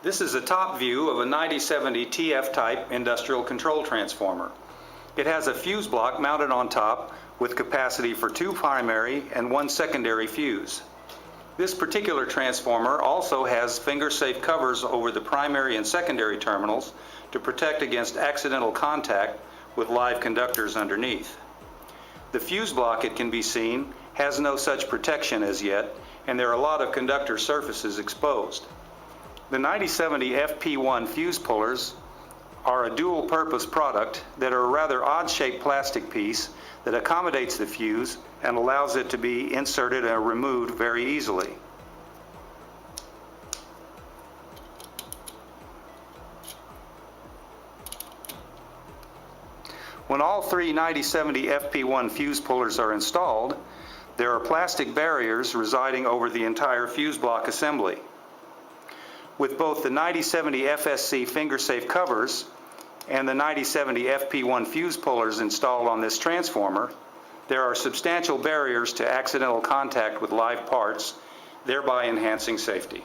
This is a top view of a 9070 TF type industrial control transformer. It has a fuse block mounted on top with capacity for 2 primary and 1 secondary fuse. This particular transformer also has finger-safe covers over the primary and secondary terminals to protect against accidental contact with live conductors underneath. The fuse block, it can be seen, has no such protection as yet, and there are a lot of conductor surfaces exposed. The 9070 FP1 fuse pullers are a dual-purpose product that are a rather odd-shaped plastic piece that accommodates the fuse and allows it to be inserted and removed very easily. When all 3 9070 FP1 fuse pullers are installed, there are plastic barriers residing over the entire fuse block assembly. With both the 9070 FSC finger-safe covers and the 9070 FP1 fuse pullers installed on this transformer, there are substantial barriers to accidental contact with live parts, thereby enhancing safety.